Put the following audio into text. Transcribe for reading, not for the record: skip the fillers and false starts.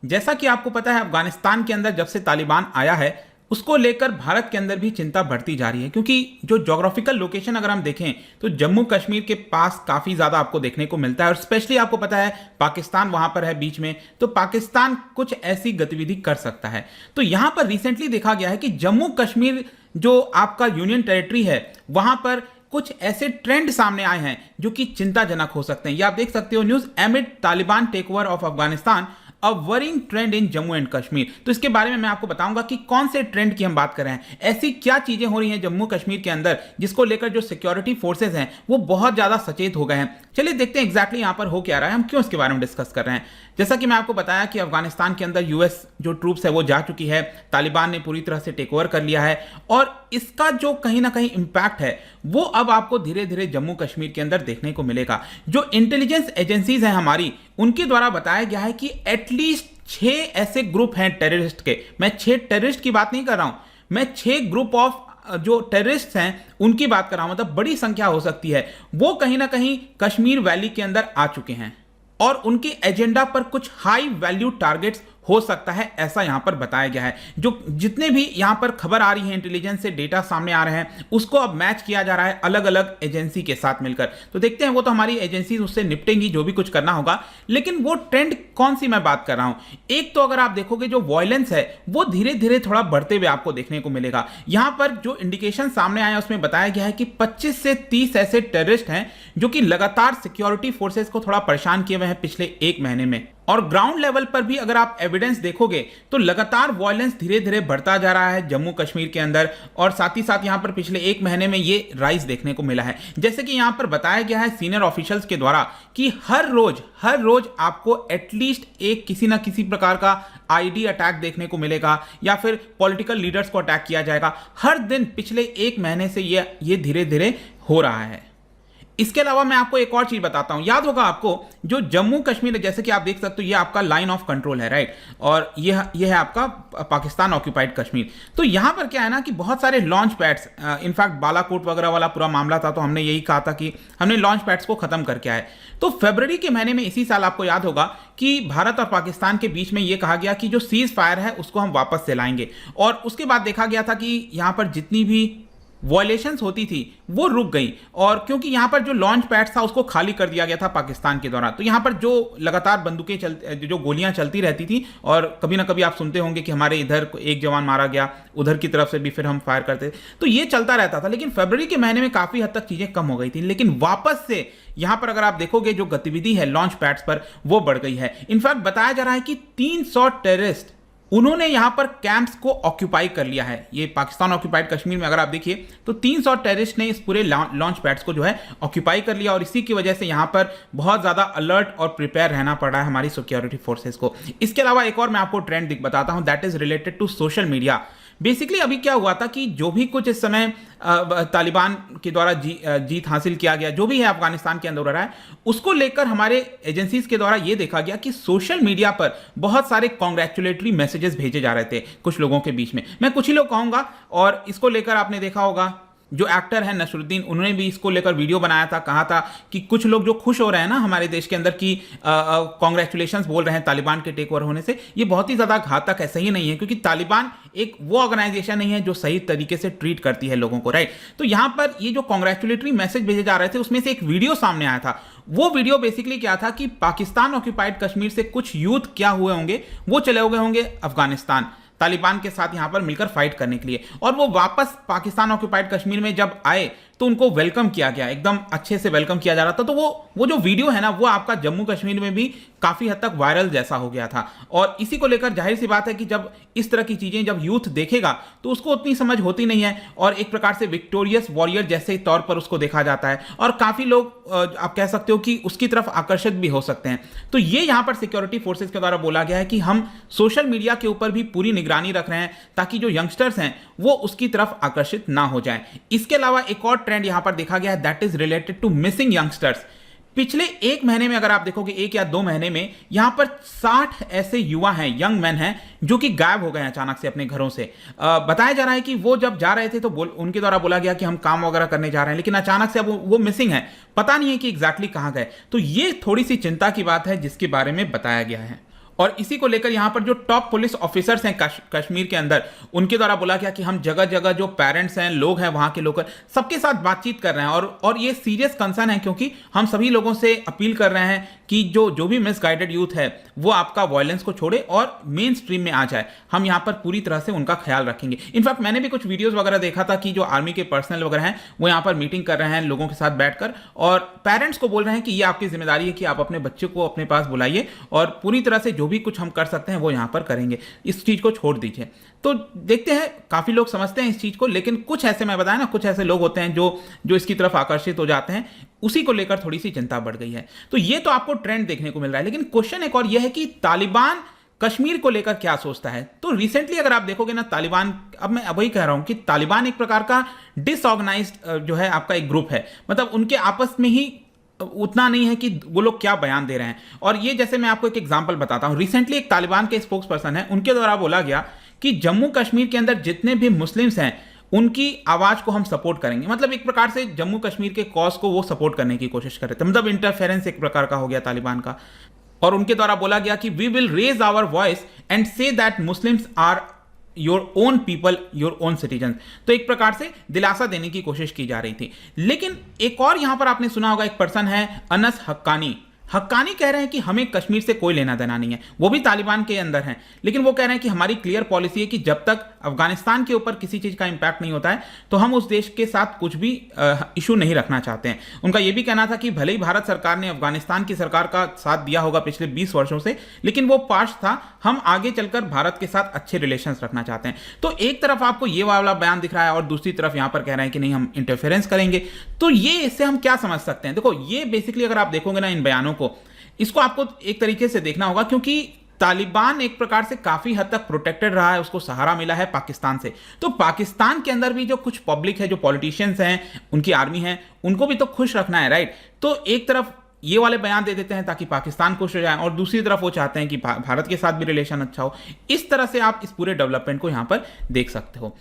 जैसा कि आपको पता है अफगानिस्तान के अंदर जब से तालिबान आया है उसको लेकर भारत के अंदर भी चिंता बढ़ती जा रही है, क्योंकि जो ज्योग्राफिकल लोकेशन अगर हम देखें तो जम्मू कश्मीर के पास काफ़ी ज़्यादा आपको देखने को मिलता है, और स्पेशली आपको पता है पाकिस्तान वहाँ पर है बीच में, तो पाकिस्तान कुछ ऐसी गतिविधि कर सकता है। तो यहाँ पर रिसेंटली देखा गया है कि जम्मू कश्मीर जो आपका यूनियन टेरिटरी है वहाँ पर कुछ ऐसे ट्रेंड सामने आए हैं जो कि चिंताजनक हो सकते हैं। ये आप देख सकते हो, news amid Taliban take over of Afghanistan a worrying trend in Jammu and Kashmir. तो इसके बारे में मैं आपको बताऊंगा कि कौन से ट्रेंड की हम बात कर रहे हैं, ऐसी क्या चीजें हो रही हैं जम्मू कश्मीर के अंदर जिसको लेकर जो सिक्योरिटी फोर्सेस हैं वो बहुत ज्यादा सचेत हो गए हैं। चलिए देखते हैं एग्जैक्टली यहां पर हो क्या रहा है, हम क्यों इसके बारे में डिस्कस कर रहे हैं। जैसा कि मैं आपको बताया कि अफगानिस्तान के अंदर यूएस जो ट्रूप्स है वो जा चुकी है, तालिबान ने पूरी तरह से टेक ओवर कर लिया है, और इसका जो कहीं ना कहीं इंपैक्ट है वो अब आपको धीरे धीरे जम्मू कश्मीर के अंदर देखने को मिलेगा। जो इंटेलिजेंस एजेंसीज हैं हमारी, उनके द्वारा बताया गया है कि एटलीस्ट 6 ऐसे ग्रुप हैं टेररिस्ट के, मैं 6 टेररिस्ट की बात नहीं कर रहा हूं, मैं 6 ग्रुप ऑफ जो टेररिस्ट हैं उनकी बात कर रहा हूं, मतलब बड़ी संख्या हो सकती है, वो कहीं ना कहीं कश्मीर वैली के अंदर आ चुके हैं और उनके एजेंडा पर कुछ हाई वैल्यू टारगेट्स हो सकता है, ऐसा यहां पर बताया गया है। जो जितने भी यहां पर खबर आ रही है, इंटेलिजेंस से डेटा सामने आ रहे हैं, उसको अब मैच किया जा रहा है अलग अलग एजेंसी के साथ मिलकर। तो देखते हैं, वो तो हमारी एजेंसी उससे निपटेंगी जो भी कुछ करना होगा, लेकिन वो ट्रेंड कौन सी मैं बात कर रहा हूं। एक तो अगर आप देखोगे जो वायलेंस है वो धीरे धीरे थोड़ा बढ़ते हुए आपको देखने को मिलेगा। यहां पर जो इंडिकेशन सामने आया उसमें बताया गया है कि 25 से 30 ऐसे टेररिस्ट हैं जो कि लगातार सिक्योरिटी फोर्सेस को थोड़ा परेशान किए हुए हैं पिछले 1 महीने में, और ग्राउंड लेवल पर भी अगर आप एविडेंस देखोगे तो लगातार वायलेंस धीरे धीरे बढ़ता जा रहा है जम्मू कश्मीर के अंदर, और साथ ही साथ यहां पर पिछले 1 महीने में ये राइज देखने को मिला है। जैसे कि यहां पर बताया गया है सीनियर ऑफिशियल्स के द्वारा कि हर रोज आपको एटलीस्ट एक किसी ना किसी प्रकार का आईडी अटैक देखने को मिलेगा या फिर पॉलिटिकल लीडर्स को अटैक किया जाएगा। हर दिन पिछले 1 महीने से ये धीरे धीरे हो रहा है। इसके अलावा मैं आपको एक और चीज बताता हूं, याद होगा आपको जो जम्मू कश्मीर, जैसे कि आप देख सकते हो ये आपका लाइन ऑफ कंट्रोल है, राइट, और ये है आपका पाकिस्तान ऑक्यूपाइड कश्मीर। तो यहां पर क्या है ना कि बहुत सारे लॉन्च पैड्स, इनफैक्ट बालाकोट वगैरह वाला पूरा मामला था, तो हमने यही कहा था कि हमने लॉन्च पैड्स को खत्म करके आए। तो फरवरी के महीने में इसी साल आपको याद होगा कि भारत और पाकिस्तान के बीच में यह कहा गया कि जो सीज फायर है उसको हम वापस से लाएंगे, और उसके बाद देखा गया था कि यहां पर जितनी भी वॉयलेशंस होती थी वो रुक गई, और क्योंकि यहां पर जो लॉन्च पैड था उसको खाली कर दिया गया था पाकिस्तान के द्वारा। तो यहां पर जो लगातार बंदूकें जो गोलियां चलती रहती थी, और कभी ना कभी आप सुनते होंगे कि हमारे इधर एक जवान मारा गया, उधर की तरफ से भी फिर हम फायर करते, तो ये चलता रहता था। लेकिन फरवरी के महीने में काफी हद तक चीजें कम हो गई थी, लेकिन वापस से यहां पर अगर आप देखोगे जो गतिविधि है लॉन्च पैड्स पर वो बढ़ गई है। इनफैक्ट बताया जा रहा है कि 300 टेररिस्ट उन्होंने यहां पर कैंप्स को ऑक्यूपाई कर लिया है। ये पाकिस्तान ऑक्यूपाइड कश्मीर में अगर आप देखिए तो 300 टेररिस्ट ने इस पूरे लॉन्च पैड्स को जो है ऑक्यूपाई कर लिया, और इसी की वजह से यहां पर बहुत ज्यादा अलर्ट और प्रिपेयर रहना पड़ रहा है हमारी सिक्योरिटी फोर्सेस को। इसके अलावा एक और मैं आपको ट्रेंड बताता हूं, that is related to social media. Basically अभी क्या हुआ था कि जो भी कुछ इस समय तालिबान के द्वारा जीत हासिल किया गया, जो भी है अफगानिस्तान के अंदर हो रहा है, उसको लेकर हमारे एजेंसीज के द्वारा यह देखा गया कि सोशल मीडिया पर बहुत सारे कॉन्ग्रेचुलेटरी मैसेजेस भेजे जा रहे थे कुछ लोगों के बीच में। मैं कुछ ही लोग कहूंगा, और इसको लेकर आपने देखा होगा जो एक्टर है नसरुद्दीन, उन्होंने भी इसको लेकर वीडियो बनाया था, कहा था कि कुछ लोग जो खुश हो रहे हैं ना हमारे देश के अंदर की कॉन्ग्रेचुलेशंस बोल रहे हैं तालिबान के टेक ओवर होने से, ये बहुत ही ज्यादा घातक है, सही नहीं है, क्योंकि तालिबान एक वो ऑर्गेनाइजेशन नहीं है जो सही तरीके से ट्रीट करती है लोगों को, राइट। तो यहां पर ये जो कॉन्ग्रेचुलेटरी मैसेज भेजे जा रहे थे उसमें से एक वीडियो सामने आया था। वो वीडियो बेसिकली क्या था कि पाकिस्तान ऑक्यूपाइड कश्मीर से कुछ यूथ क्या हुए होंगे, वो चले गए होंगे अफगानिस्तान तालिबान के साथ यहां पर मिलकर फाइट करने के लिए, और वो वापस पाकिस्तान ऑक्यूपाइड कश्मीर में जब आए तो उनको वेलकम किया गया, एकदम अच्छे से वेलकम किया जा रहा था। तो वो जो वीडियो है ना वो आपका जम्मू कश्मीर में भी काफी हद तक वायरल जैसा हो गया था, और इसी को लेकर जाहिर सी बात है कि जब इस तरह की चीजें जब यूथ देखेगा तो उसको उतनी समझ होती नहीं है, और एक प्रकार से विक्टोरियस वॉरियर जैसे तौर पर उसको देखा जाता है, और काफी लोग आप कह सकते हो कि उसकी तरफ आकर्षित भी हो सकते हैं। तो ये यहां पर सिक्योरिटी फोर्सेस के द्वारा बोला गया है कि हम सोशल मीडिया के ऊपर भी पूरी निगरानी रख रहे हैं ताकि जो यंगस्टर्स हैं वो उसकी तरफ आकर्षित ना हो जाए। इसके अलावा एक और ट्रेंड यहां पर देखा गया है, that is related to missing youngsters. पिछले 1 महीने में अगर आप देखोगे, 1 या 2 महीने में यहां पर 60 ऐसे युवा हैं, यंग मैन हैं, जो कि गायब हो गए अचानक से अपने घरों से। बताया जा रहा है कि वो जब जा रहे थे तो उनके द्वारा बोला गया कि हम काम वगैरह करने जा रहे हैं, लेकिन अचानक से अब वो मिसिंग है, पता नहीं है कि एग्जैक्टली कहां गए। तो ये थोड़ी सी चिंता की बात है जिसके बारे में बताया गया है। और इसी को लेकर यहां पर जो टॉप पुलिस ऑफिसर्स हैं कश्मीर के अंदर, उनके द्वारा बोला गया कि हम जगह जगह जो पेरेंट्स हैं, लोग हैं वहां के लोकल, सबके साथ बातचीत कर रहे हैं और ये सीरियस कंसर्न है, क्योंकि हम सभी लोगों से अपील कर रहे हैं कि जो भी मिसगाइडेड यूथ है वो आपका वायलेंस को छोड़े और मेन स्ट्रीम में आ जाए। हम यहां पर पूरी तरह से उनका ख्याल रखेंगे। इनफैक्ट मैंने भी कुछ वीडियोस वगैरह देखा था कि जो आर्मी के पर्सनल वगैरह हैं वो यहां पर मीटिंग कर रहे हैं लोगों के साथ बैठकर, और पेरेंट्स को बोल रहे हैं कि ये आपकी जिम्मेदारी है कि आप अपने बच्चे को अपने पास बुलाइए और पूरी तरह से जो भी कुछ हम कर सकते हैं वो यहां पर करेंगे, इस चीज को छोड़ दीजिए। तो देखते हैं, काफी लोग समझते हैं इस चीज को, लेकिन कुछ ऐसे, मैं बताया ना, कुछ ऐसे लोग होते हैं जो इसकी तरफ आकर्षित हो जाते हैं, उसी को लेकर थोड़ी सी चिंता बढ़ गई है। तो ये तो आपको ट्रेंड देखने को मिल रहा है, लेकिन क्वेश्चन एक और ये है कि तालिबान कश्मीर को लेकर क्या सोचता है। तो रिसेंटली अगर आप देखोगे ना, तालिबान, अब मैं वही कह रहा हूं कि तालिबान एक प्रकार का डिसऑर्गेनाइज्ड जो है आपका एक ग्रुप है, मतलब उनके आपस में ही उतना नहीं है कि वो लोग क्या बयान दे रहे हैं। और ये जैसे मैं आपको एक एग्जांपल बताता हूं, रिसेंटली एक तालिबान के स्पोक्स पर्सन है, उनके द्वारा बोला गया कि जम्मू कश्मीर के अंदर जितने भी मुस्लिम्स हैं उनकी आवाज को हम सपोर्ट करेंगे। मतलब एक प्रकार से जम्मू कश्मीर के कॉज को वो सपोर्ट करने की कोशिश कर रहे थे, मतलब इंटरफेरेंस एक प्रकार का हो गया तालिबान का। और उनके द्वारा बोला गया कि we will raise our voice and say that Muslims are your own people, your own citizen. तो एक प्रकार से दिलासा देने की कोशिश की जा रही थी। लेकिन एक और यहां पर आपने सुना होगा, एक पर्सन है अनस हक्कानी। हक्कानी कह रहे हैं कि हमें कश्मीर से कोई लेना देना नहीं है, वो भी तालिबान के अंदर हैं, लेकिन वो कह रहे हैं कि हमारी क्लियर पॉलिसी है कि जब तक अफगानिस्तान के ऊपर किसी चीज का इंपैक्ट नहीं होता है तो हम उस देश के साथ कुछ भी इशू नहीं रखना चाहते हैं। उनका यह भी कहना था कि भले ही भारत सरकार ने अफगानिस्तान की सरकार का साथ दिया होगा पिछले 20 वर्षों से, लेकिन वो पास्ट था, हम आगे चलकर भारत के साथ अच्छे रिलेशंस रखना चाहते हैं। तो एक तरफ आपको ये वाला बयान दिख रहा है और दूसरी तरफ यहां पर कह रहे हैं कि नहीं, हम इंटरफेरेंस करेंगे। तो ये, इससे हम क्या समझ सकते हैं? देखो, ये बेसिकली अगर आप देखोगे ना इन बयानों को, इसको आपको एक तरीके से देखना होगा, क्योंकि तालिबान एक प्रकार से काफी हद तक प्रोटेक्टेड रहा है, उसको सहारा मिला है पाकिस्तान से। तो पाकिस्तान के अंदर भी जो कुछ पब्लिक है, जो पॉलिटिशियंस हैं, उनकी आर्मी है, उनको भी तो खुश रखना है, राइट? तो एक तरफ ये वाले बयान दे देते हैं ताकि पाकिस्तान खुश हो जाए, और दूसरी तरफ वो चाहते हैं कि भारत के साथ भी रिलेशन अच्छा हो। इस तरह से आप इस पूरे डेवलपमेंट को यहां पर देख सकते हो।